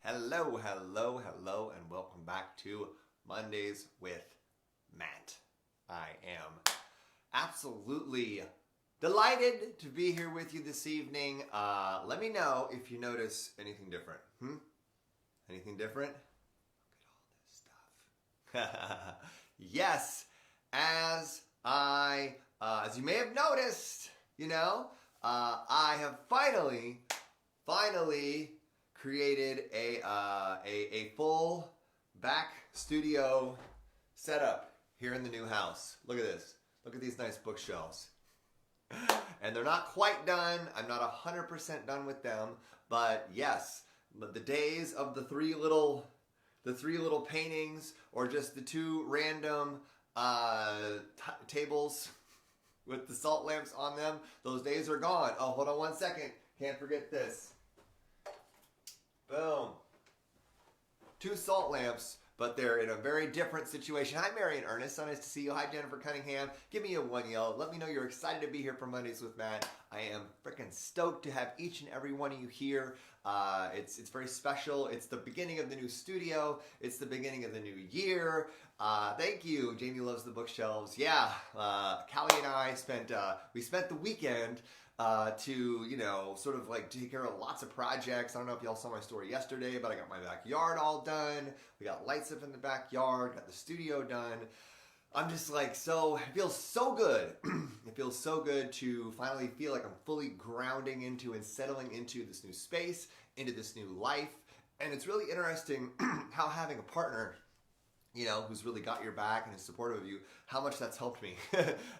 Hello, hello, hello, and welcome back to Mondays with Matt. I am absolutely delighted to be here with you this evening. Let me know if you notice anything different. Anything different? Look at all this stuff. Yes, as you may have noticed, I have finally created a full back studio setup here in the new house. Look at this. Look at these nice bookshelves. And they're not quite done. I'm not 100% done with them, but yes, the days of the three little paintings or just the two random tables with the salt lamps on them, those days are gone. Oh, hold on one second. Can't forget this. Boom. Two salt lamps, but they're in a very different situation. Hi, Mary and Ernest. So nice to see you. Hi, Jennifer Cunningham. Give me a one yell. Let me know you're excited to be here for Mondays with Matt. I am freaking stoked to have each and every one of you here. It's very special. It's the beginning of the new studio. It's the beginning of the new year. Thank you. Jamie loves the bookshelves. Yeah, Callie and I spent the weekend to, sort of like take care of lots of projects. I don't know if y'all saw my story yesterday, but I got my backyard all done. We got lights up in the backyard, got the studio done. I'm just like it feels so good. It feels so good to finally feel like I'm fully grounding into and settling into this new space, into this new life. And it's really interesting how having a partner, who's really got your back and is supportive of you, how much that's helped me.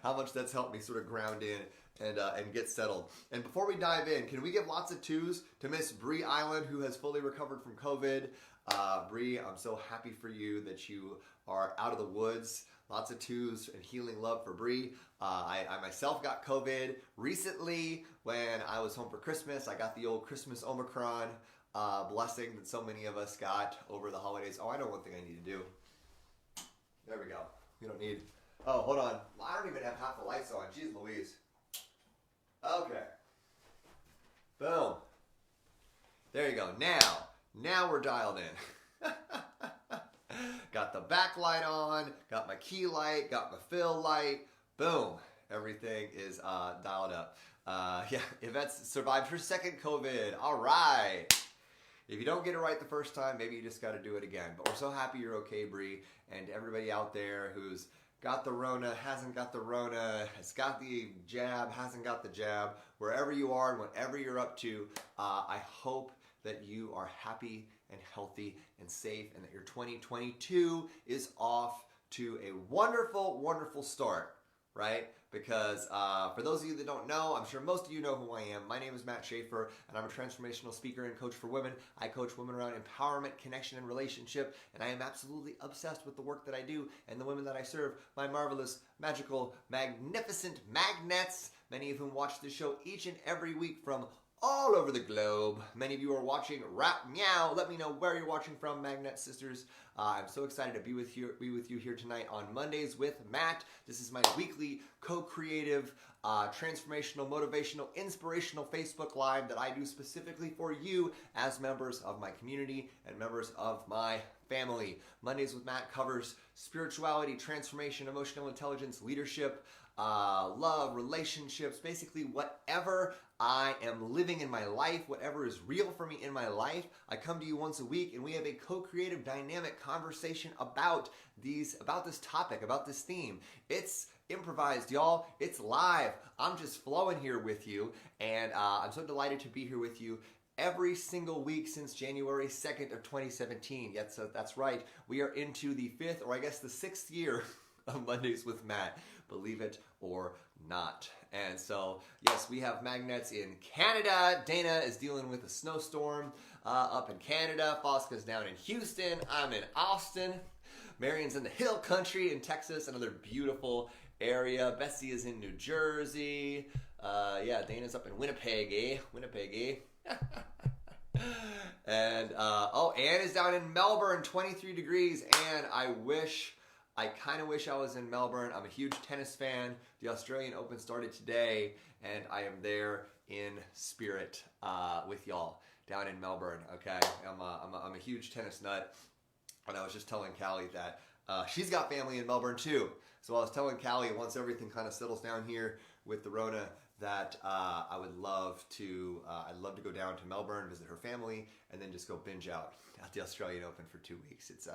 How much that's helped me sort of ground in and get settled. And before we dive in, can we give lots of twos to Miss Bree Island, who has fully recovered from COVID? Bree, I'm so happy for you that you are out of the woods. Lots of twos and healing love for Bree. I myself got COVID recently when I was home for Christmas. I got the old Christmas Omicron blessing that so many of us got over the holidays. Oh, I know one thing I need to do. There we go. We don't need... Oh, hold on. I don't even have half the lights on. Jeez Louise. Okay. Boom. There you go. Now we're dialed in. Got the backlight on, got my key light, got my fill light. Boom. Everything is dialed up. Yvette's survived her second COVID. All right. If you don't get it right the first time, maybe you just got to do it again. But we're so happy you're okay, Bree, and everybody out there who's got the Rona, hasn't got the Rona, has got the jab, hasn't got the jab, wherever you are and whatever you're up to, I hope that you are happy and healthy and safe and that your 2022 is off to a wonderful, wonderful start, right? Because for those of you that don't know, I'm sure most of you know who I am. My name is Matt Schaefer, and I'm a transformational speaker and coach for women. I coach women around empowerment, connection, and relationship, and I am absolutely obsessed with the work that I do and the women that I serve, my marvelous, magical, magnificent magnets, many of whom watch this show each and every week from all over the globe. Many of you are watching Rap Meow. Let me know where you're watching from, Magnet Sisters. I'm so excited to be with you here tonight on Mondays with Matt. This is my weekly co-creative, transformational, motivational, inspirational Facebook Live that I do specifically for you as members of my community and members of my family. Mondays with Matt covers spirituality, transformation, emotional intelligence, leadership, love, relationships, basically whatever I am living in my life, whatever is real for me in my life. I come to you once a week and we have a co-creative dynamic conversation about this topic, about this theme. It's improvised, y'all. It's live. I'm just flowing here with you, and I'm so delighted to be here with you every single week since January 2nd of 2017. Yes, that's right. We are into the 5th, or I guess the 6th year of Mondays with Matt, believe it or not. And so, yes, we have magnets in Canada. Dana is dealing with a snowstorm up in Canada. Fosca's down in Houston. I'm in Austin. Marion's in the hill country in Texas, another beautiful area. Bessie is in New Jersey. Dana's up in Winnipeg, eh? And Anne is down in Melbourne, 23 degrees. And I kind of wish I was in Melbourne. I'm a huge tennis fan. The Australian Open started today, and I am there in spirit with y'all. down in Melbourne, okay? I'm a huge tennis nut, and I was just telling Callie that she's got family in Melbourne too. So I was telling Callie once everything kind of settles down here with the Rona that I'd love to go down to Melbourne, visit her family, and then just go binge out at the Australian Open for 2 weeks. It's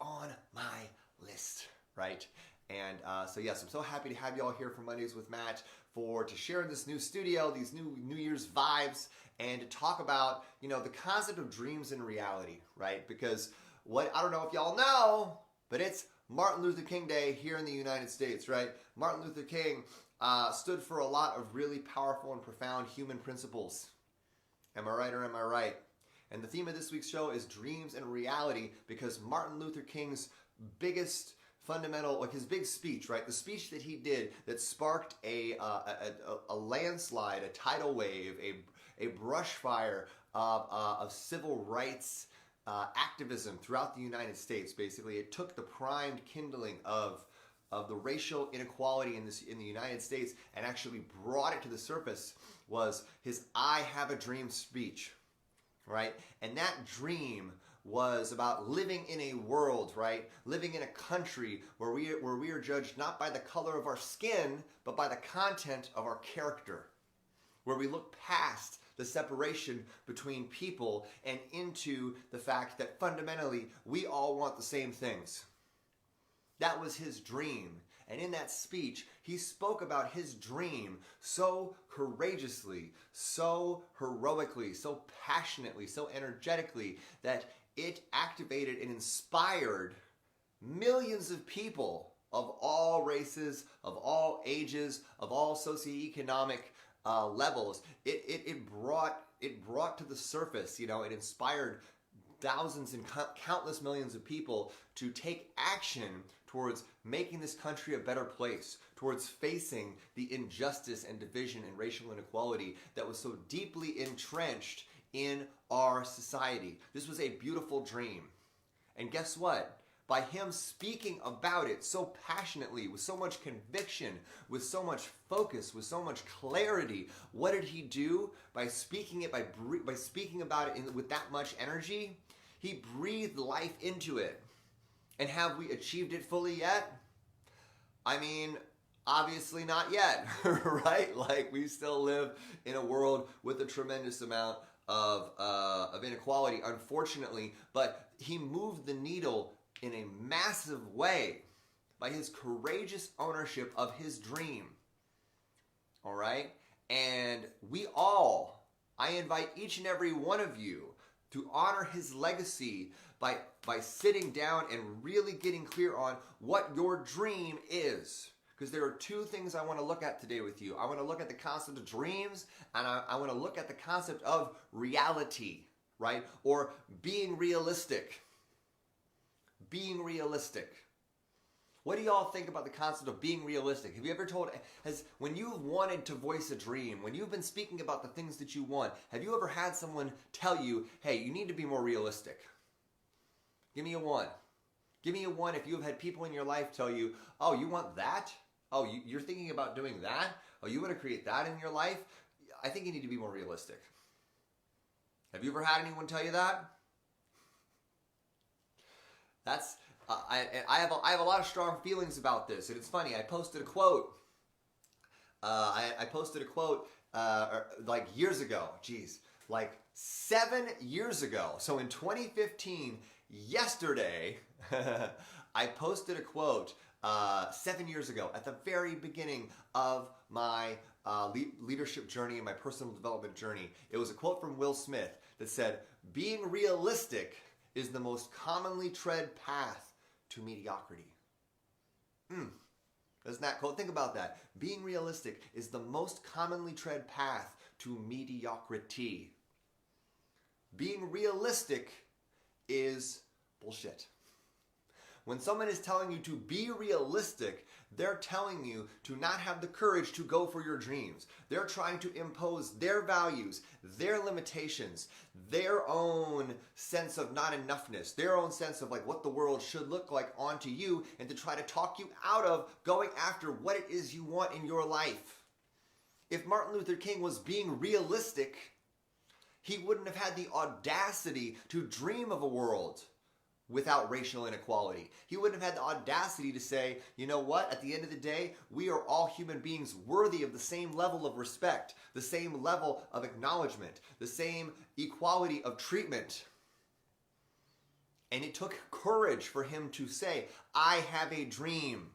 on my list, right? And so yes, I'm so happy to have you all here for Mondays with Matt to share in this new studio, these New Year's vibes, and to talk about, you know, the concept of dreams and reality, right? Because I don't know if y'all know, but it's Martin Luther King Day here in the United States, right? Martin Luther King stood for a lot of really powerful and profound human principles. Am I right or am I right? And the theme of this week's show is dreams and reality, because Martin Luther King's biggest fundamental, like his big speech, right? The speech that he did that sparked a landslide, a tidal wave, a brush fire of civil rights activism throughout the United States. Basically, it took the primed kindling of the racial inequality in the United States and actually brought it to the surface, was his "I Have a Dream" speech, right? And that dream was about living in a world, right? Living in a country where we are judged not by the color of our skin, but by the content of our character, where we look past the separation between people and into the fact that fundamentally we all want the same things. That was his dream. And in that speech, he spoke about his dream so courageously, so heroically, so passionately, so energetically, that it activated and inspired millions of people of all races, of all ages, of all socioeconomic levels. It brought to the surface, you know, it inspired thousands and countless millions of people to take action towards making this country a better place, towards facing the injustice and division and racial inequality that was so deeply entrenched in our society. This was a beautiful dream. And guess what? By him speaking about it so passionately, with so much conviction, with so much focus, with so much clarity, what did he do? By speaking it, by speaking about it with that much energy, he breathed life into it. And have we achieved it fully yet? I mean, obviously not yet, right? Like, we still live in a world with a tremendous amount of inequality, unfortunately, but he moved the needle in a massive way by his courageous ownership of his dream. All right? And I invite each and every one of you to honor his legacy by sitting down and really getting clear on what your dream is. Because there are two things I want to look at today with you. I want to look at the concept of dreams, and I want to look at the concept of reality, right? Or being realistic. Being realistic. What do y'all think about the concept of being realistic? Have you ever when you've wanted to voice a dream, when you've been speaking about the things that you want, have you ever had someone tell you, hey, you need to be more realistic? Give me a one. Give me a one if you have had people in your life tell you, oh, you want that? Oh, you're thinking about doing that? Oh, you want to create that in your life? I think you need to be more realistic. Have you ever had anyone tell you that? That's I have a lot of strong feelings about this, and it's funny. I posted a quote. I posted a quote like years ago. Geez, like 7 years ago. So in 2015, yesterday, I posted a quote 7 years ago at the very beginning of my leadership journey and my personal development journey. It was a quote from Will Smith that said, "Being realistic is the most commonly tread path to mediocrity." Doesn't that quote? Think about that. Being realistic is the most commonly tread path to mediocrity. Being realistic is bullshit. When someone is telling you to be realistic, they're telling you to not have the courage to go for your dreams. They're trying to impose their values, their limitations, their own sense of not enoughness, their own sense of like what the world should look like onto you, and to try to talk you out of going after what it is you want in your life. If Martin Luther King was being realistic, He wouldn't have had the audacity to dream of a world without racial inequality. He wouldn't have had the audacity to say, you know what, at the end of the day, we are all human beings worthy of the same level of respect, the same level of acknowledgement, the same equality of treatment. And it took courage for him to say, I have a dream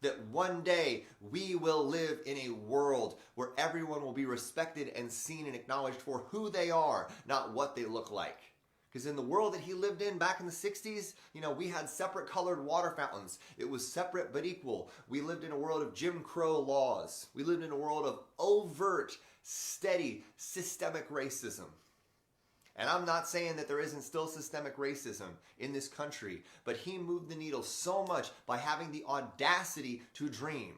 that one day we will live in a world where everyone will be respected and seen and acknowledged for who they are, not what they look like. Because in the world that he lived in back in the 60s, we had separate colored water fountains. It was separate but equal. We lived in a world of Jim Crow laws. We lived in a world of overt, steady, systemic racism. And I'm not saying that there isn't still systemic racism in this country, but he moved the needle so much by having the audacity to dream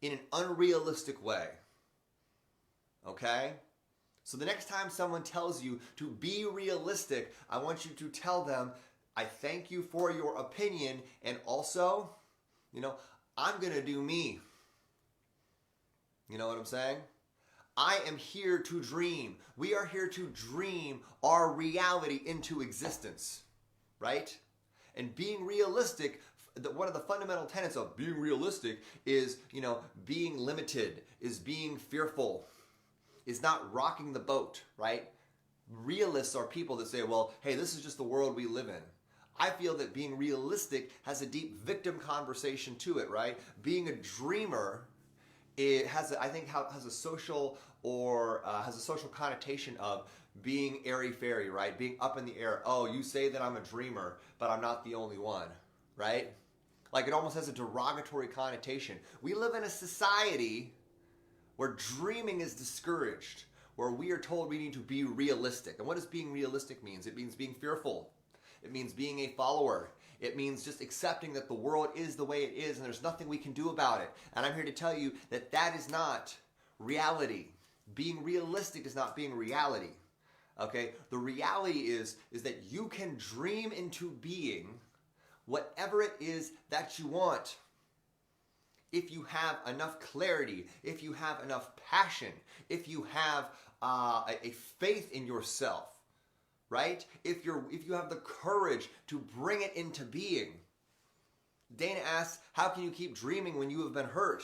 in an unrealistic way. Okay? So the next time someone tells you to be realistic, I want you to tell them, I thank you for your opinion, and also, I'm going to do me. You know what I'm saying? I am here to dream. We are here to dream our reality into existence, right? And being realistic, one of the fundamental tenets of being realistic is, being limited, is being fearful, is not rocking the boat, right? Realists are people that say, well, hey, this is just the world we live in. I feel that being realistic has a deep victim conversation to it, right? Being a dreamer, it has a social connotation of being airy-fairy, right? Being up in the air. Oh, you say that I'm a dreamer, but I'm not the only one, right? Like it almost has a derogatory connotation. We live in a society where dreaming is discouraged, where we are told we need to be realistic. And what does being realistic mean? It means being fearful. It means being a follower. It means just accepting that the world is the way it is and there's nothing we can do about it. And I'm here to tell you that that is not reality. Being realistic is not being reality. Okay? The reality is that you can dream into being whatever it is that you want. If you have enough clarity, if you have enough passion, if you have a faith in yourself, right? If you have the courage to bring it into being. Dana asks, how can you keep dreaming when you have been hurt?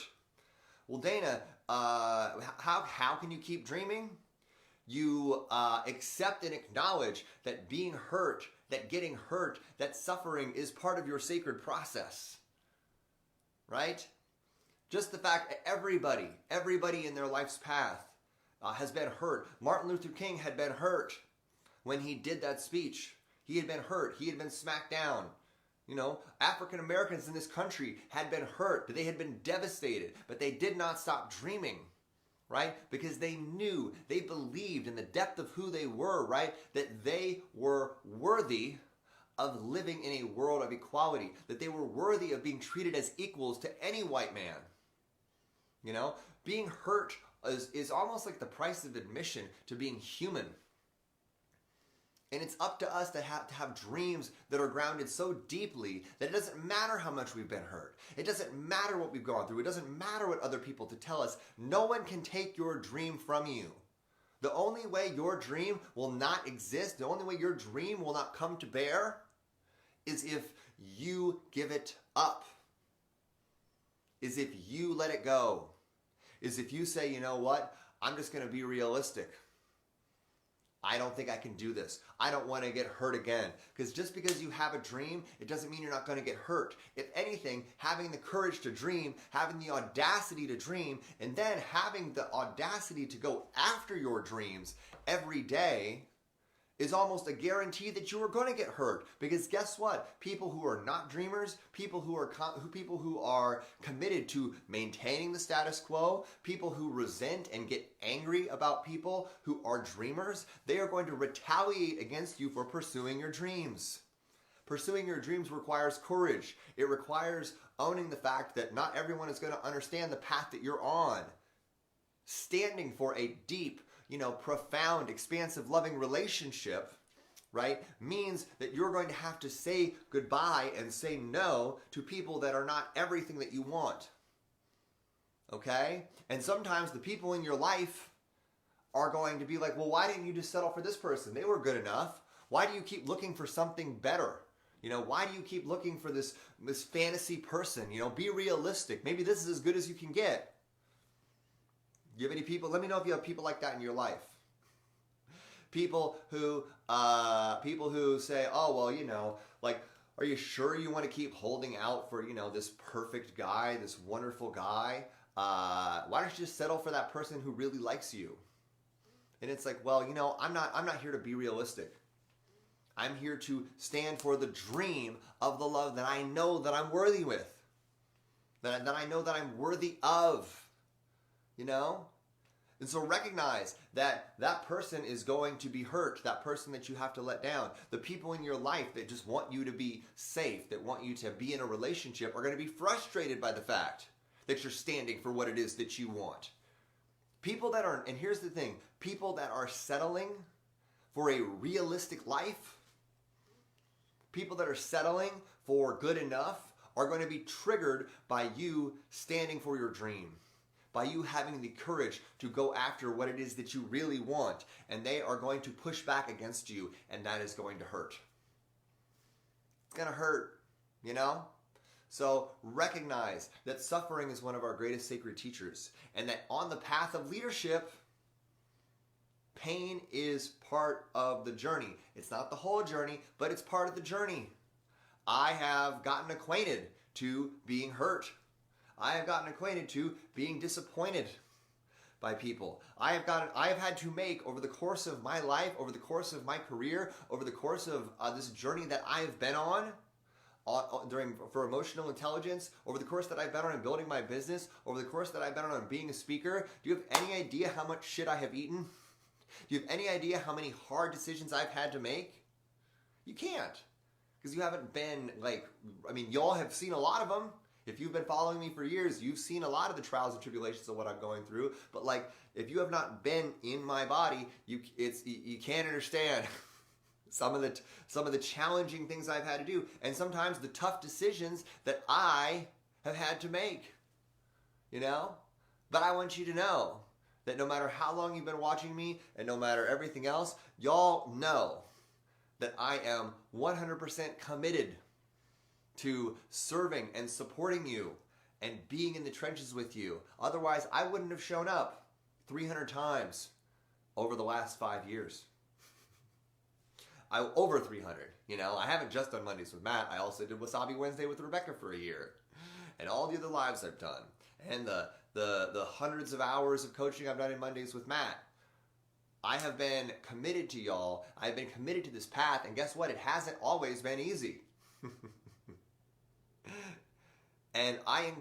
Well, Dana, how can you keep dreaming? You accept and acknowledge that being hurt, that getting hurt, that suffering is part of your sacred process, right? Just the fact that everybody in their life's path has been hurt. Martin Luther King had been hurt when he did that speech. He had been hurt. He had been smacked down. African Americans in this country had been hurt. They had been devastated, but they did not stop dreaming, right? Because they knew, they believed in the depth of who they were, right? That they were worthy of living in a world of equality, that they were worthy of being treated as equals to any white man. Being hurt is almost like the price of admission to being human. And it's up to us to have dreams that are grounded so deeply that it doesn't matter how much we've been hurt. It doesn't matter what we've gone through. It doesn't matter what other people to tell us. No one can take your dream from you. The only way your dream will not exist, the only way your dream will not come to bear is if you give it up. Is if you let it go. Is if you say, you know what, I'm just going to be realistic. I don't think I can do this. I don't want to get hurt again. Because just because you have a dream, it doesn't mean you're not going to get hurt. If anything, having the courage to dream, having the audacity to dream, and then having the audacity to go after your dreams every day is almost a guarantee that you are going to get hurt. Because guess what? People who are not dreamers, people who are committed to maintaining the status quo, people who resent and get angry about people who are dreamers, they are going to retaliate against you for pursuing your dreams. Pursuing your dreams requires courage. It requires owning the fact that not everyone is going to understand the path that you're on. Standing for a deep, profound, expansive, loving relationship, right, means that you're going to have to say goodbye and say no to people that are not everything that you want. Okay? And sometimes the people in your life are going to be like, well, why didn't you just settle for this person? They were good enough. Why do you keep looking for something better? Why do you keep looking for this fantasy person? Be realistic. Maybe this is as good as you can get. Do you have any people? Let me know if you have people like that in your life. People who say, oh, well, like, are you sure you want to keep holding out for, this perfect guy, this wonderful guy? Why don't you just settle for that person who really likes you? And it's like, well, I'm not here to be realistic. I'm here to stand for the dream of the love that I know that I'm worthy with. That I know that I'm worthy of. And so recognize that that person is going to be hurt, that person that you have to let down. The people in your life that just want you to be safe, that want you to be in a relationship, are going to be frustrated by the fact that you're standing for what it is that you want. People that are, and here's the thing, people that are settling for a realistic life, people that are settling for good enough, are going to be triggered by you standing for your dream, by you having the courage to go after what it is that you really want, and they are going to push back against you, and that is going to hurt. It's going to hurt, So recognize that suffering is one of our greatest sacred teachers, and that on the path of leadership, pain is part of the journey. It's not the whole journey, but it's part of the journey. I have gotten acquainted to being hurt. I have gotten acquainted to being disappointed by people. I have had to make, over the course of my life, over the course of my career, over the course of this journey that I have been on, for emotional intelligence, over the course that I've been on in building my business, over the course that I've been on being a speaker. Do you have any idea how much shit I have eaten? Do you have any idea how many hard decisions I've had to make? You can't. Because you haven't been y'all have seen a lot of them. If you've been following me for years, you've seen a lot of the trials and tribulations of what I'm going through. But if you have not been in my body, you can't understand some of the challenging things I've had to do, and sometimes the tough decisions that I have had to make. But I want you to know that no matter how long you've been watching me, and no matter everything else, y'all know that I am 100% committed to serving and supporting you and being in the trenches with you. Otherwise, I wouldn't have shown up 300 times over the last 5 years. Over 300, I haven't just done Mondays with Matt. I also did Wasabi Wednesday with Rebecca for a year. And all the other lives I've done. And the hundreds of hours of coaching I've done in Mondays with Matt. I have been committed to y'all. I've been committed to this path. And guess what? It hasn't always been easy. And I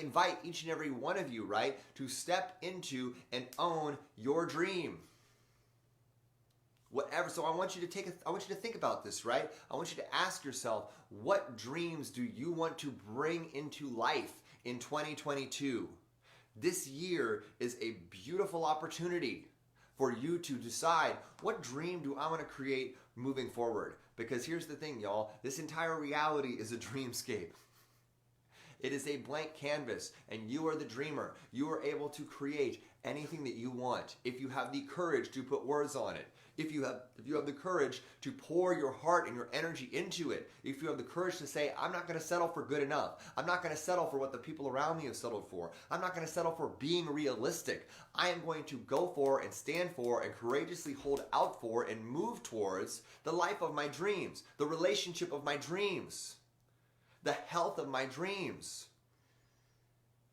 invite each and every one of you, right, to step into and own your dream. Whatever. So I want you to think about this, right? I want you to ask yourself, what dreams do you want to bring into life in 2022? This year is a beautiful opportunity for you to decide, what dream do I want to create moving forward? Because here's the thing, y'all. This entire reality is a dreamscape. It is a blank canvas, and you are the dreamer. You are able to create anything that you want if you have the courage to put words on it. If you have the courage to pour your heart and your energy into it. If you have the courage to say, I'm not going to settle for good enough. I'm not going to settle for what the people around me have settled for. I'm not going to settle for being realistic. I am going to go for and stand for and courageously hold out for and move towards the life of my dreams, the relationship of my dreams, the health of my dreams,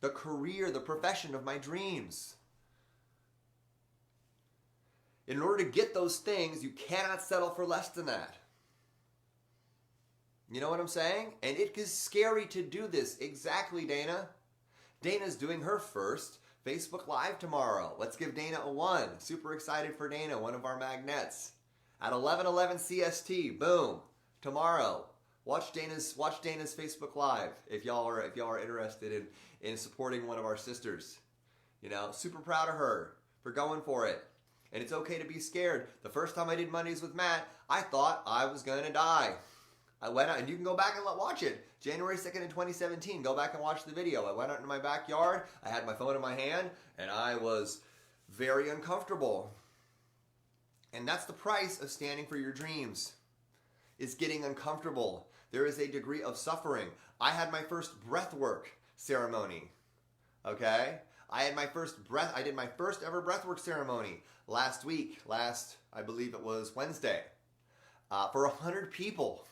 the career, the profession of my dreams. In order to get those things, you cannot settle for less than that. You know what I'm saying? And it is scary to do this. Exactly, Dana. Dana's doing her first Facebook Live tomorrow. Let's give Dana a 1. Super excited for Dana, one of our magnets. At 11:11 CST, boom, tomorrow. Watch Dana's Facebook Live if y'all are interested in supporting one of our sisters. Super proud of her for going for it. And it's okay to be scared. The first time I did Mondays with Matt, I thought I was going to die. I went out, and you can go back and watch it. January 2nd in 2017, go back and watch the video. I went out into my backyard, I had my phone in my hand, and I was very uncomfortable. And that's the price of standing for your dreams, is getting uncomfortable. There is a degree of suffering. I had my first breathwork ceremony, okay? I did my first ever breathwork ceremony last week, I believe it was Wednesday, for 100 people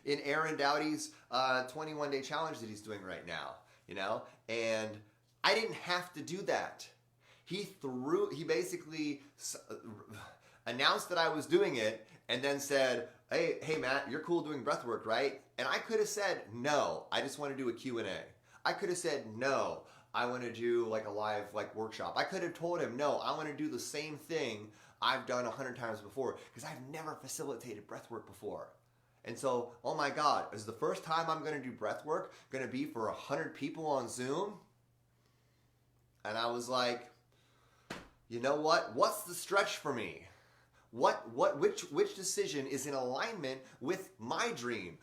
in Aaron Dowdy's 21-day challenge that he's doing right now, and I didn't have to do that. He basically announced that I was doing it and then said, hey Matt, you're cool doing breathwork, right? And I could have said, no, I just want to do a Q&A. I could have said, no, I want to do like a live workshop. I could have told him, no, I want to do the same thing I've done 100 times before, because I've never facilitated breathwork before. And so, oh my God, is the first time I'm going to do breathwork going to be for 100 people on Zoom? And I was like, you know what? What's the stretch for me? Which decision is in alignment with my dream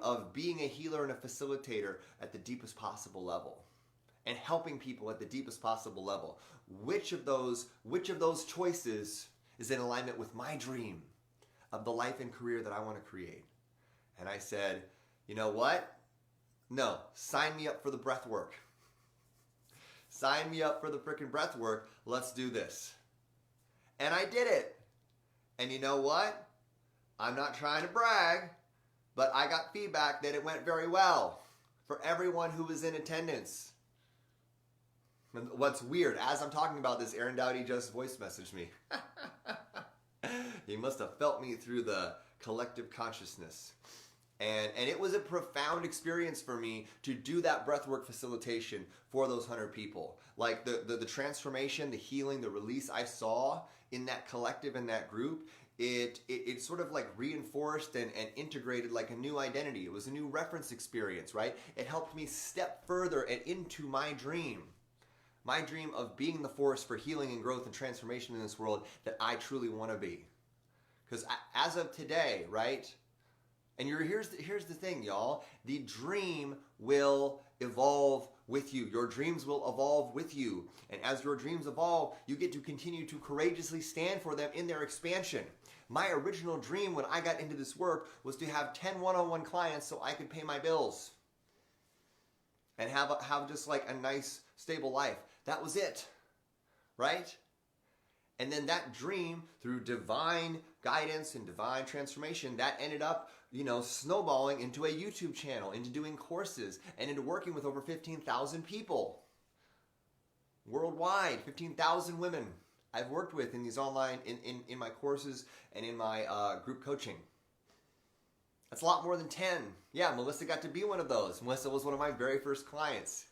of being a healer and a facilitator at the deepest possible level, and helping people at the deepest possible level? Which of those choices is in alignment with my dream of the life and career that I want to create? And I said, you know what? No, sign me up for the breath work. Sign me up for the frickin' breath work. Let's do this. And I did it. And you know what? I'm not trying to brag, but I got feedback that it went very well for everyone who was in attendance. And what's weird, as I'm talking about this, Aaron Dowdy just voice messaged me. He must have felt me through the collective consciousness. And it was a profound experience for me to do that breathwork facilitation for those 100 people. Like the transformation, the healing, the release I saw in that collective, in that group, it sort of reinforced and integrated like a new identity. It was a new reference experience, right? It helped me step further and into my dream of being the force for healing and growth and transformation in this world that I truly want to be. Because as of today, right? And here's the thing, y'all. The dream will evolve with you. Your dreams will evolve with you. And as your dreams evolve, you get to continue to courageously stand for them in their expansion. My original dream when I got into this work was to have 10 one-on-one clients so I could pay my bills and have just a nice, stable life. That was it, right? And then that dream, through divine guidance and divine transformation, that ended up, snowballing into a YouTube channel, into doing courses, and into working with over 15,000 people worldwide. 15,000 women I've worked with in these online, in my courses and in my group coaching. That's a lot more than 10. Yeah, Melissa got to be one of those. Melissa was one of my very first clients.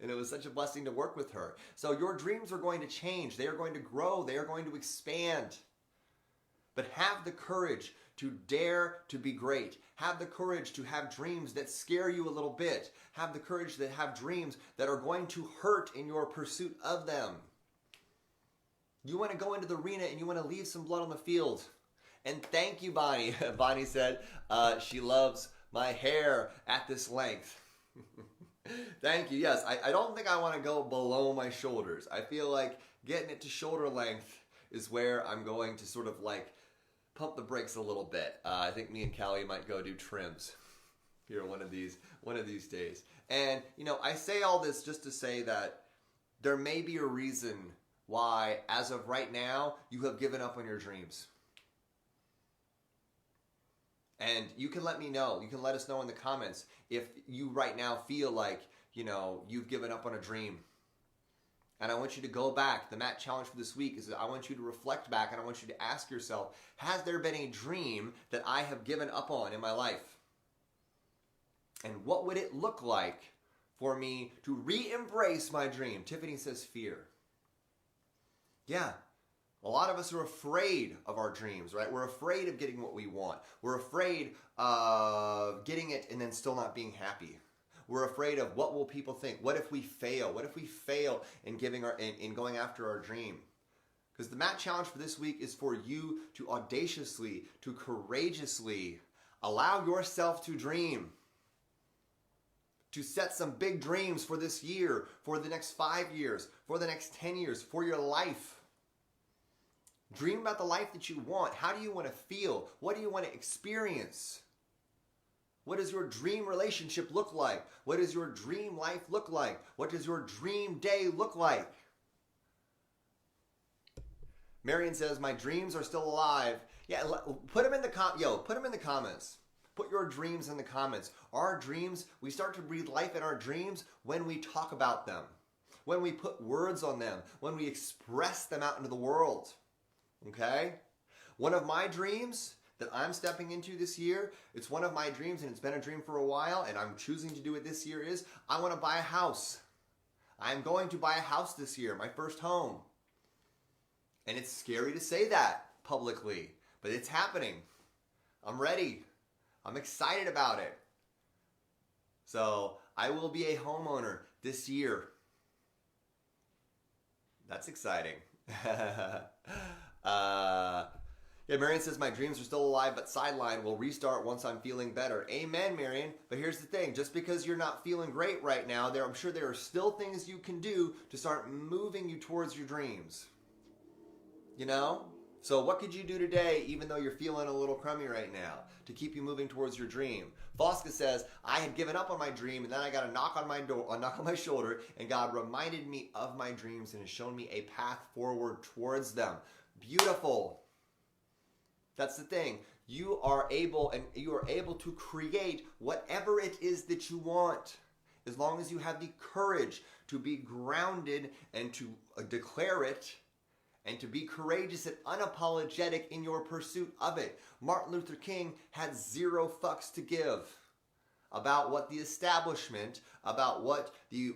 And it was such a blessing to work with her. So your dreams are going to change. They are going to grow. They are going to expand. But have the courage to dare to be great. Have the courage to have dreams that scare you a little bit. Have the courage to have dreams that are going to hurt in your pursuit of them. You want to go into the arena and you want to leave some blood on the field. And thank you, Bonnie. Bonnie said she loves my hair at this length. Thank you. Yes, I don't think I want to go below my shoulders. I feel like getting it to shoulder length is where I'm going to sort of pump the brakes a little bit. I think me and Callie might go do trims here one of these days. And I say all this just to say that there may be a reason why, as of right now, you have given up on your dreams. And you can let me know. You can let us know in the comments if you right now feel like, you've given up on a dream. And I want you to go back. The Matt challenge for this week is that I want you to reflect back and I want you to ask yourself, has there been a dream that I have given up on in my life? And what would it look like for me to re-embrace my dream? Tiffany says fear. Yeah. A lot of us are afraid of our dreams, right? We're afraid of getting what we want. We're afraid of getting it and then still not being happy. We're afraid of what will people think? What if we fail? What if we fail in going after our dream? Because the Matt challenge for this week is for you to audaciously, to courageously allow yourself to dream. To set some big dreams for this year, for the next 5 years, for the next 10 years, for your life. Dream about the life that you want. How do you want to feel? What do you want to experience? What does your dream relationship look like? What does your dream life look like? What does your dream day look like? Marion says, my dreams are still alive. Yeah, put them in the comments. Put your dreams in the comments. Our dreams, we start to breathe life in our dreams when we talk about them, when we put words on them, when we express them out into the world. Okay? One of my dreams that I'm stepping into this year, it's one of my dreams, and it's been a dream for a while, and I'm choosing to do it this year, is I want to buy a house. I'm going to buy a house this year, my first home. And it's scary to say that publicly, but it's happening. I'm ready. I'm excited about it. So I will be a homeowner this year. That's exciting. Yeah, Marion says, my dreams are still alive, but sideline will restart once I'm feeling better. Amen, Marion. But here's the thing. Just because you're not feeling great right now, I'm sure there are still things you can do to start moving you towards your dreams. You know? So what could you do today, even though you're feeling a little crummy right now, to keep you moving towards your dream? Fosca says, I had given up on my dream, and then I got a knock on my shoulder, and God reminded me of my dreams and has shown me a path forward towards them. Beautiful. That's the thing. You are able to create whatever it is that you want, as long as you have the courage to be grounded and to declare it, and to be courageous and unapologetic in your pursuit of it. Martin Luther King had zero fucks to give about what the establishment, about what the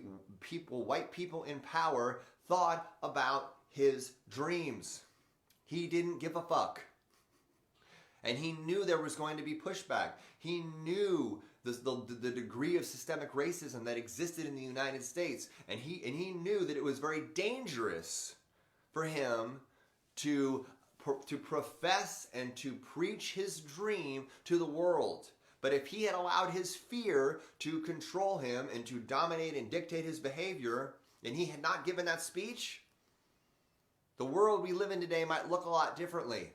white people in power thought about his dreams. He didn't give a fuck. And he knew there was going to be pushback. He knew the degree of systemic racism that existed in the United States. And he knew that it was very dangerous for him to profess and to preach his dream to the world. But if he had allowed his fear to control him and to dominate and dictate his behavior, and he had not given that speech, the world we live in today might look a lot differently.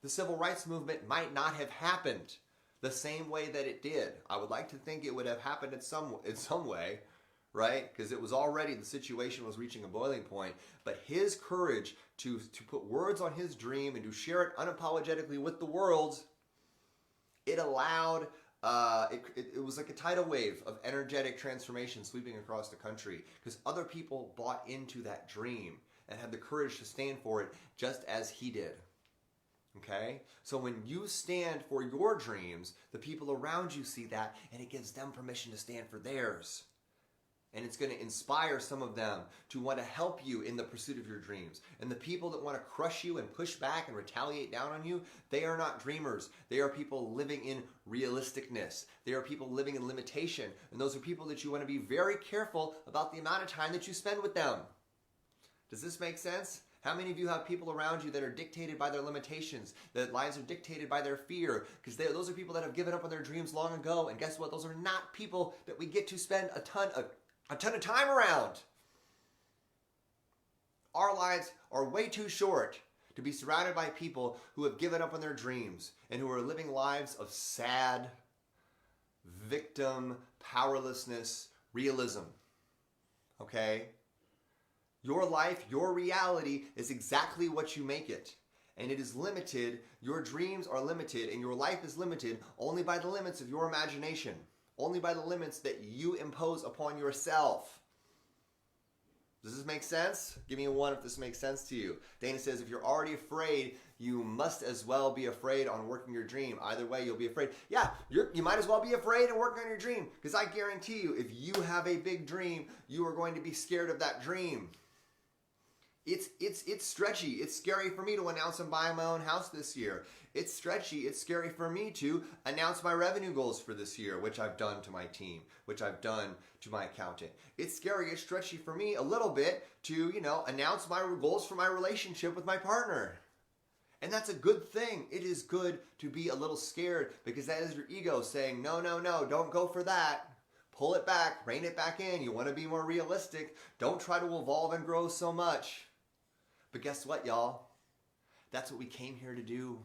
The civil rights movement might not have happened the same way that it did. I would like to think it would have happened in some way, right? Because it was already, the situation was reaching a boiling point. But his courage to put words on his dream and to share it unapologetically with the world, it allowed, it was like a tidal wave of energetic transformation sweeping across the country, because other people bought into that dream and had the courage to stand for it just as he did. Okay? So when you stand for your dreams, the people around you see that, and it gives them permission to stand for theirs. And it's going to inspire some of them to want to help you in the pursuit of your dreams. And the people that want to crush you and push back and retaliate down on you, they are not dreamers. They are people living in realisticness. They are people living in limitation. And those are people that you want to be very careful about the amount of time that you spend with them. Does this make sense? How many of you have people around you that are dictated by their limitations, that lives are dictated by their fear? Because those are people that have given up on their dreams long ago. And guess what? Those are not people that we get to spend a ton of time around. Our lives are way too short to be surrounded by people who have given up on their dreams and who are living lives of sad, victim, powerlessness, realism. Okay? Your life, your reality is exactly what you make it. And it is limited, your dreams are limited, and your life is limited only by the limits of your imagination. Only by the limits that you impose upon yourself. Does this make sense? Give me a 1 if this makes sense to you. Dana says, if you're already afraid, you must as well be afraid on working your dream. Either way, you'll be afraid. Yeah, you might as well be afraid and work on your dream. Because I guarantee you, if you have a big dream, you are going to be scared of that dream. It's stretchy. It's scary for me to announce I'm buying my own house this year. It's stretchy. It's scary for me to announce my revenue goals for this year, which I've done to my team, which I've done to my accountant. It's scary. It's stretchy for me a little bit to, announce my goals for my relationship with my partner. And that's a good thing. It is good to be a little scared, because that is your ego saying, no, don't go for that. Pull it back, rein it back in. You want to be more realistic. Don't try to evolve and grow so much. But guess what, y'all? That's what we came here to do.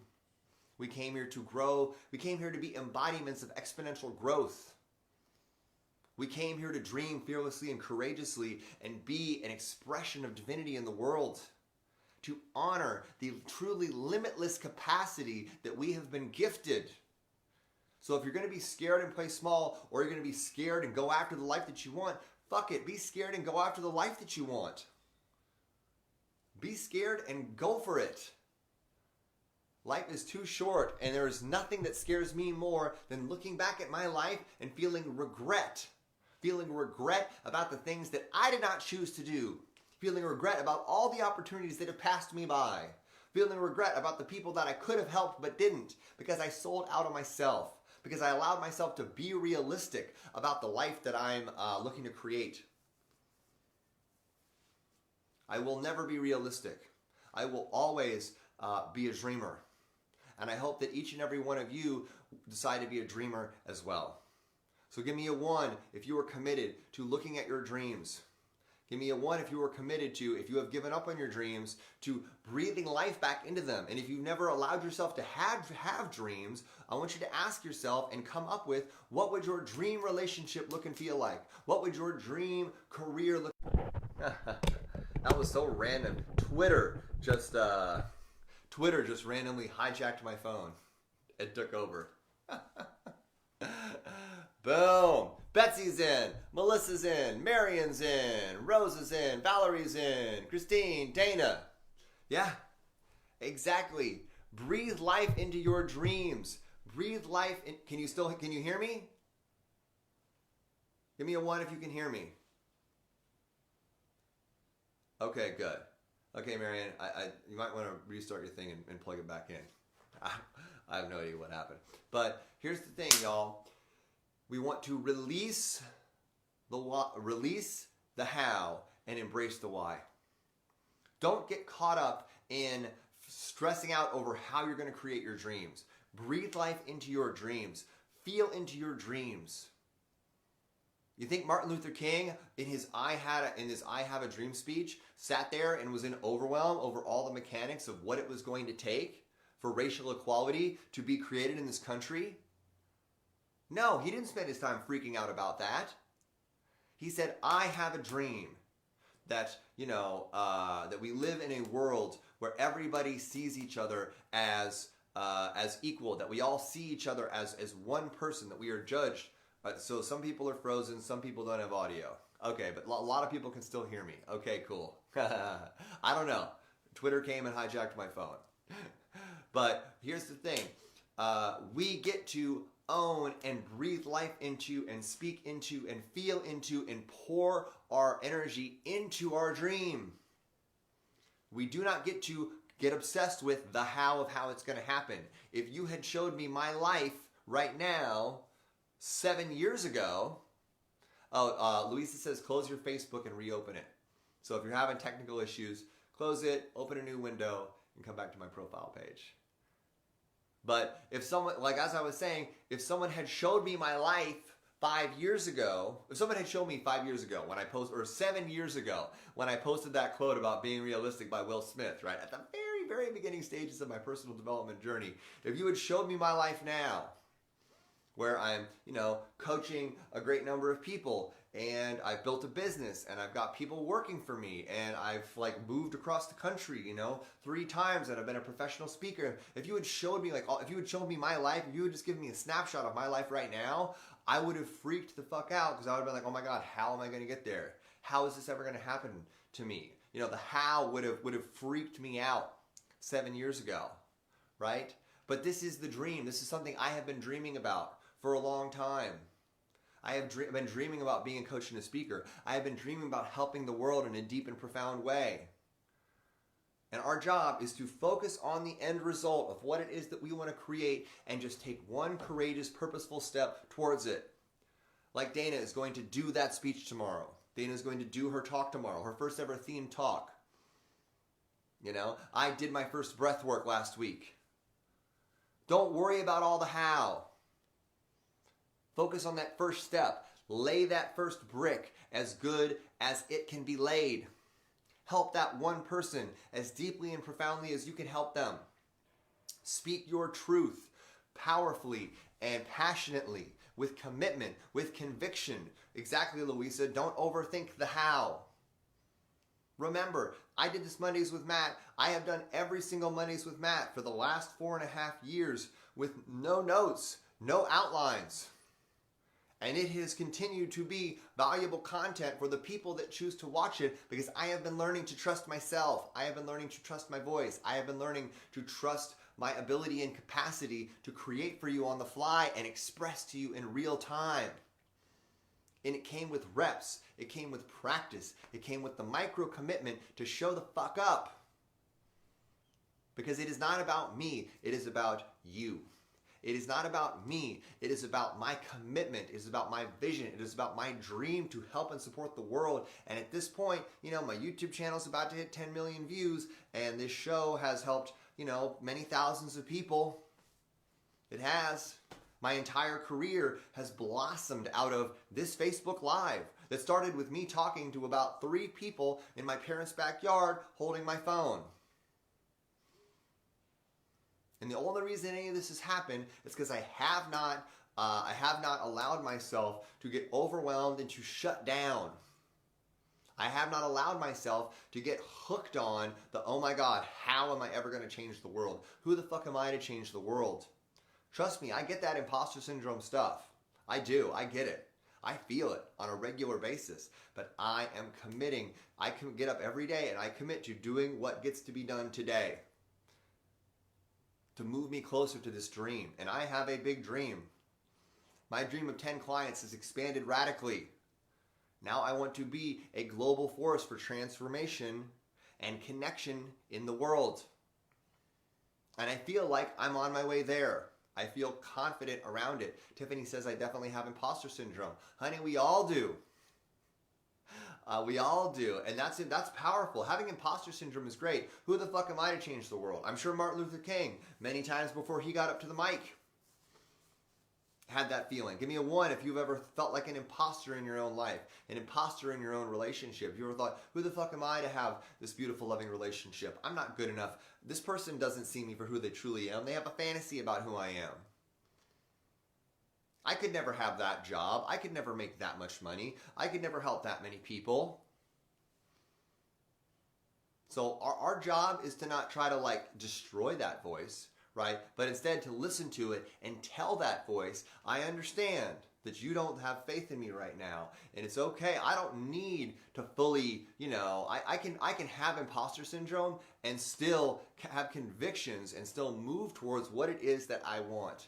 We came here to grow. We came here to be embodiments of exponential growth. We came here to dream fearlessly and courageously and be an expression of divinity in the world. To honor the truly limitless capacity that we have been gifted. So if you're going to be scared and play small, or you're going to be scared and go after the life that you want, fuck it. Be scared and go after the life that you want. Be scared and go for it. Life is too short, and there is nothing that scares me more than looking back at my life and feeling regret. Feeling regret about the things that I did not choose to do. Feeling regret about all the opportunities that have passed me by. Feeling regret about the people that I could have helped but didn't, because I sold out on myself. Because I allowed myself to be realistic about the life that I'm looking to create. I will never be realistic. I will always be a dreamer. And I hope that each and every one of you decide to be a dreamer as well. So give me a 1 if you are committed to looking at your dreams. Give me a 1 if you are committed to, if you have given up on your dreams, to breathing life back into them. And if you've never allowed yourself to have dreams, I want you to ask yourself and come up with, what would your dream relationship look and feel like? What would your dream career look like? That was so random. Twitter just randomly hijacked my phone. It took over. Boom. Betsy's in. Melissa's in. Marion's in. Rose is in. Valerie's in. Christine. Dana. Yeah, exactly. Breathe life into your dreams. Breathe life in. Can you hear me? Give me a 1 if you can hear me. Okay, good. Okay, Marianne, you might want to restart your thing and plug it back in. I have no idea what happened. But here's the thing, y'all. We want to release the how and embrace the why. Don't get caught up in stressing out over how you're going to create your dreams. Breathe life into your dreams. Feel into your dreams. You think Martin Luther King, in his I Have a Dream speech, sat there and was in overwhelm over all the mechanics of what it was going to take for racial equality to be created in this country? No, he didn't spend his time freaking out about that. He said, I have a dream that, that we live in a world where everybody sees each other as equal, that we all see each other as one person, that we are judged. So some people are frozen, some people don't have audio. Okay, but a lot of people can still hear me. Okay, cool. I don't know. Twitter came and hijacked my phone. But here's the thing. We get to own and breathe life into and speak into and feel into and pour our energy into our dream. We do not get to get obsessed with the how of how it's going to happen. If you had showed me my life right now 7 years ago, Louisa says close your Facebook and reopen it. So if you're having technical issues, close it, open a new window, and come back to my profile page. But if someone, like as I was saying, if someone had showed me my life 5 years ago, if someone had shown me 5 years ago when I posted, or 7 years ago when I posted that quote about being realistic by Will Smith, right? At the very, very beginning stages of my personal development journey, if you had showed me my life now, where I'm, coaching a great number of people, and I've built a business, and I've got people working for me, and I've moved across the country, 3 times, and I've been a professional speaker. If you had showed me if you had shown me my life, if you had just given me a snapshot of my life right now, I would have freaked the fuck out, because I would have been like, oh my God, how am I going to get there? How is this ever going to happen to me? The how would have freaked me out 7 years ago, right? But this is the dream. This is something I have been dreaming about for a long time. I have been dreaming about being a coach and a speaker. I have been dreaming about helping the world in a deep and profound way. And our job is to focus on the end result of what it is that we want to create and just take one courageous, purposeful step towards it. Like Dana is going to do that speech tomorrow. Dana is going to do her talk tomorrow, her first ever themed talk. I did my first breath work last week. Don't worry about all the how. Focus on that first step. Lay that first brick as good as it can be laid. Help that one person as deeply and profoundly as you can help them. Speak your truth powerfully and passionately, with commitment, with conviction. Exactly, Louisa. Don't overthink the how. Remember, I did this Mondays with Matt. I have done every single Mondays with Matt for the last 4.5 years with no notes, no outlines. And it has continued to be valuable content for the people that choose to watch it, because I have been learning to trust myself. I have been learning to trust my voice. I have been learning to trust my ability and capacity to create for you on the fly and express to you in real time. And it came with reps. It came with practice. It came with the micro commitment to show the fuck up. Because it is not about me. It is about you. It is not about me. It is about my commitment. It is about my vision. It is about my dream to help and support the world. And at this point, my YouTube channel is about to hit 10 million views, and this show has helped, many thousands of people. It has. My entire career has blossomed out of this Facebook Live that started with me talking to about 3 people in my parents' backyard holding my phone. And the only reason any of this has happened is because I have not allowed myself to get overwhelmed and to shut down. I have not allowed myself to get hooked on the, oh my God, how am I ever going to change the world? Who the fuck am I to change the world? Trust me, I get that imposter syndrome stuff. I do. I get it. I feel it on a regular basis. But I am committing. I can get up every day and I commit to doing what gets to be done today to move me closer to this dream. And I have a big dream. My dream of 10 clients has expanded radically. Now I want to be a global force for transformation and connection in the world. And I feel like I'm on my way there. I feel confident around it. Tiffany says I definitely have imposter syndrome. Honey, we all do. We all do. And that's powerful. Having imposter syndrome is great. Who the fuck am I to change the world? I'm sure Martin Luther King, many times before he got up to the mic, had that feeling. Give me a 1 if you've ever felt like an imposter in your own life, an imposter in your own relationship. You ever thought, who the fuck am I to have this beautiful, loving relationship? I'm not good enough. This person doesn't see me for who they truly am. They have a fantasy about who I am. I could never have that job. I could never make that much money. I could never help that many people. So our job is to not try to destroy that voice, right? But instead to listen to it and tell that voice, I understand that you don't have faith in me right now. And it's okay. I don't need to fully, I can have imposter syndrome and still have convictions and still move towards what it is that I want.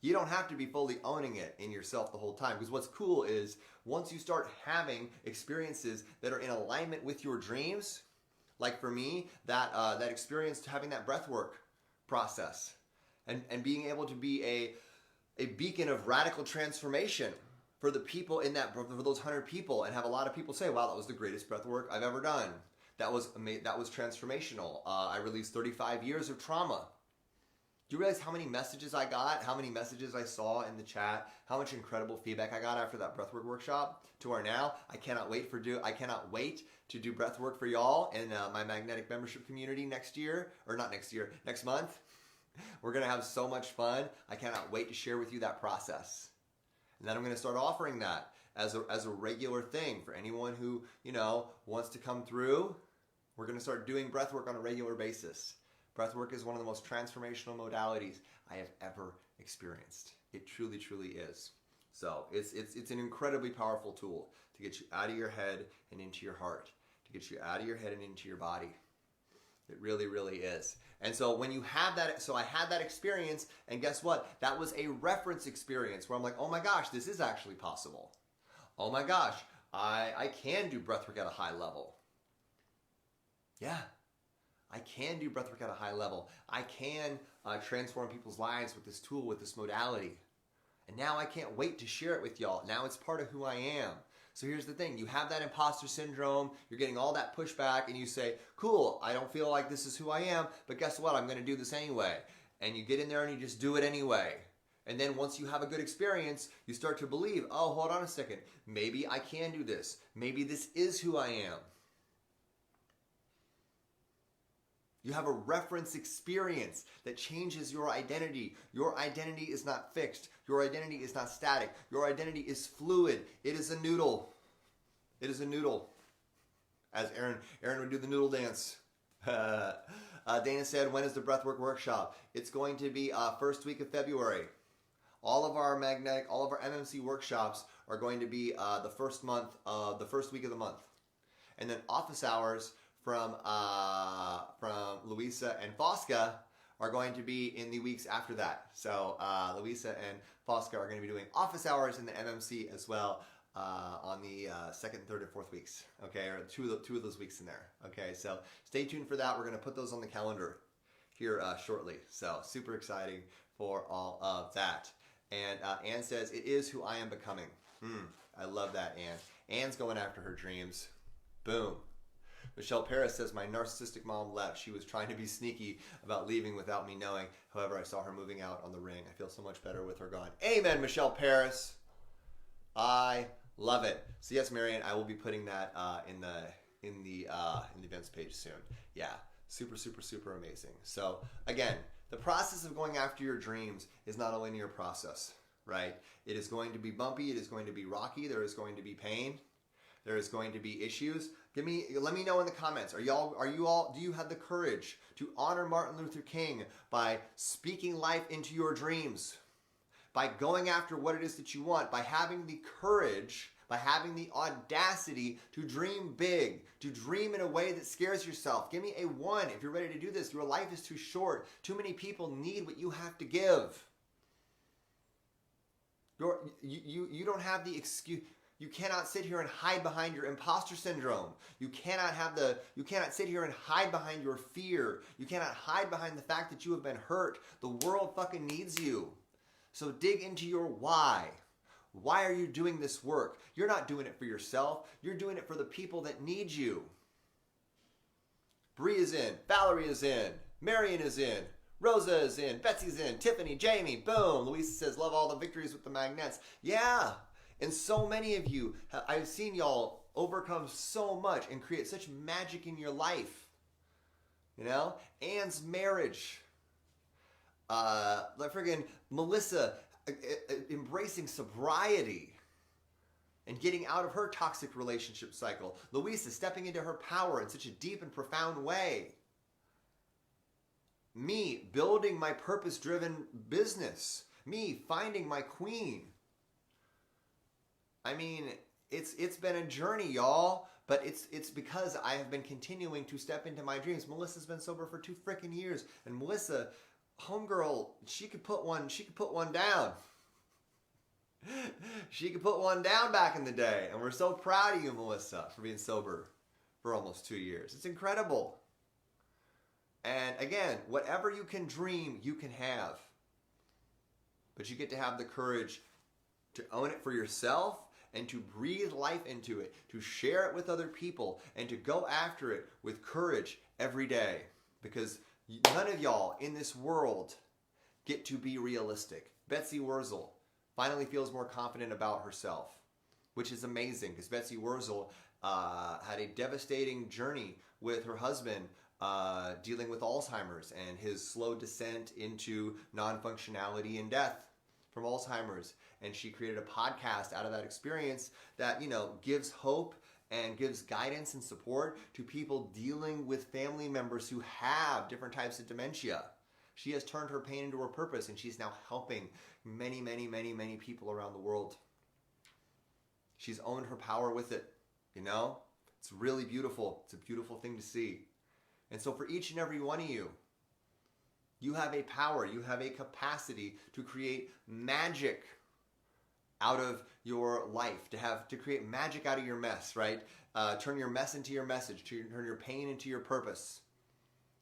You don't have to be fully owning it in yourself the whole time. Because what's cool is once you start having experiences that are in alignment with your dreams, like for me, that experience having that breath work process and being able to be a beacon of radical transformation for the people in that, for those 100 people, and have a lot of people say, wow, that was the greatest breath work I've ever done. That was transformational. I released 35 years of trauma. Do you realize how many messages I got, how many messages I saw in the chat, how much incredible feedback I got after that breathwork workshop to where now I cannot wait to do breathwork for y'all in my magnetic membership community next month. We're going to have so much fun. I cannot wait to share with you that process. And then I'm going to start offering that as a regular thing for anyone who, wants to come through. We're going to start doing breathwork on a regular basis. Breathwork is one of the most transformational modalities I have ever experienced. It truly, truly is. So it's an incredibly powerful tool to get you out of your head and into your heart, to get you out of your head and into your body. It really, really is. And so when you have that, so I had that experience, and guess what? That was a reference experience where I'm like, oh my gosh, this is actually possible. Oh my gosh, I can do breathwork at a high level. Yeah. I can do breathwork at a high level. I can transform people's lives with this tool, with this modality. And now I can't wait to share it with y'all. Now it's part of who I am. So here's the thing. You have that imposter syndrome. You're getting all that pushback and you say, cool, I don't feel like this is who I am, but guess what? I'm going to do this anyway. And you get in there and you just do it anyway. And then once you have a good experience, you start to believe, oh, hold on a second. Maybe I can do this. Maybe this is who I am. You have a reference experience that changes your identity. Your identity is not fixed. Your identity is not static. Your identity is fluid. It is a noodle. It is a noodle. As Aaron would do the noodle dance. Dana said, when is the breathwork workshop? It's going to be first week of February. All of our MMC workshops are going to be the first week of the month. And then office hours from Louisa and Fosca are going to be in the weeks after that. So Louisa and Fosca are going to be doing office hours in the MMC as well on the second, third, and fourth weeks. Okay, or two of those weeks in there. Okay, so stay tuned for that. We're going to put those on the calendar here shortly. So super exciting for all of that. And Ann says, it is who I am becoming. I love that, Ann. Ann's going after her dreams. Boom. Michelle Paris says, my narcissistic mom left. She was trying to be sneaky about leaving without me knowing. However, I saw her moving out on the ring. I feel so much better with her gone. Amen, Michelle Paris. I love it. So yes, Marianne, I will be putting that in the events page soon. Yeah, super, super, super amazing. So again, the process of going after your dreams is not a linear process, right? It is going to be bumpy. It is going to be rocky. There is going to be pain. There is going to be issues. Let me know in the comments. Do you have the courage to honor Martin Luther King by speaking life into your dreams? By going after what it is that you want, by having the courage, by having the audacity to dream big, to dream in a way that scares yourself. Give me a 1 if you're ready to do this. Your life is too short. Too many people need what you have to give. You don't have the excuse. You cannot sit here and hide behind your imposter syndrome. You cannot sit here and hide behind your fear. You cannot hide behind the fact that you have been hurt. The world fucking needs you. So dig into your why. Why are you doing this work? You're not doing it for yourself. You're doing it for the people that need you. Bree is in. Valerie is in. Marion is in. Rosa is in. Betsy's in. Tiffany, Jamie, boom. Louisa says, love all the victories with the magnets. Yeah. And so many of you, I've seen y'all overcome so much and create such magic in your life. You know? Anne's marriage. Like friggin' Melissa embracing sobriety and getting out of her toxic relationship cycle. Louisa stepping into her power in such a deep and profound way. Me building my purpose-driven business. Me finding my queen. I mean, it's been a journey, y'all, but it's because I have been continuing to step into my dreams. Melissa's been sober for 2 freaking years, and Melissa, homegirl, she could put one down. She could put one down back in the day, and we're so proud of you, Melissa, for being sober for almost 2 years. It's incredible. And again, whatever you can dream, you can have. But you get to have the courage to own it for yourself and to breathe life into it, to share it with other people, and to go after it with courage every day. Because none of y'all in this world get to be realistic. Betsy Wurzel finally feels more confident about herself, which is amazing because Betsy Wurzel had a devastating journey with her husband dealing with Alzheimer's and his slow descent into non-functionality and death from Alzheimer's. And she created a podcast out of that experience that, gives hope and gives guidance and support to people dealing with family members who have different types of dementia. She has turned her pain into her purpose, and she's now helping many, many, many, many people around the world. She's owned her power with it, It's really beautiful. It's a beautiful thing to see. And so for each and every one of you, you have a power, you have a capacity to create magic out of your life, to create magic out of your mess, right? Turn your mess into your message, turn your pain into your purpose.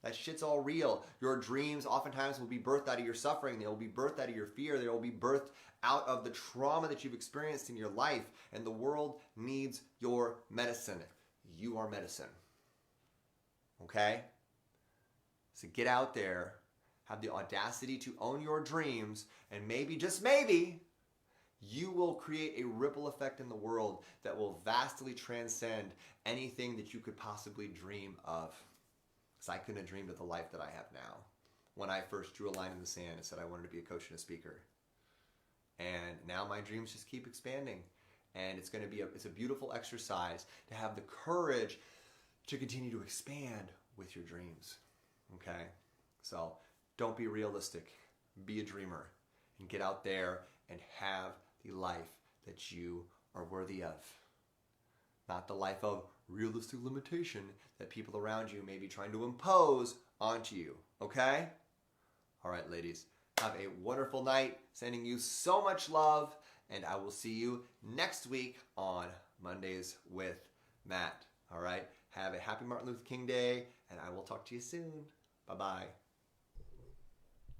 That shit's all real. Your dreams oftentimes will be birthed out of your suffering. They will be birthed out of your fear. They will be birthed out of the trauma that you've experienced in your life. And the world needs your medicine. You are medicine. Okay? So get out there, have the audacity to own your dreams, and maybe, just maybe, you will create a ripple effect in the world that will vastly transcend anything that you could possibly dream of. because I couldn't have dreamed of the life that I have now when I first drew a line in the sand and said I wanted to be a coach and a speaker. And now my dreams just keep expanding. And it's a beautiful exercise to have the courage to continue to expand with your dreams. Okay? So don't be realistic. Be a dreamer. And get out there and have the life that you are worthy of. Not the life of realistic limitation that people around you may be trying to impose onto you. Okay? All right, ladies. Have a wonderful night. Sending you so much love. And I will see you next week on Mondays with Matt. All right? Have a happy Martin Luther King Day. And I will talk to you soon. Bye-bye.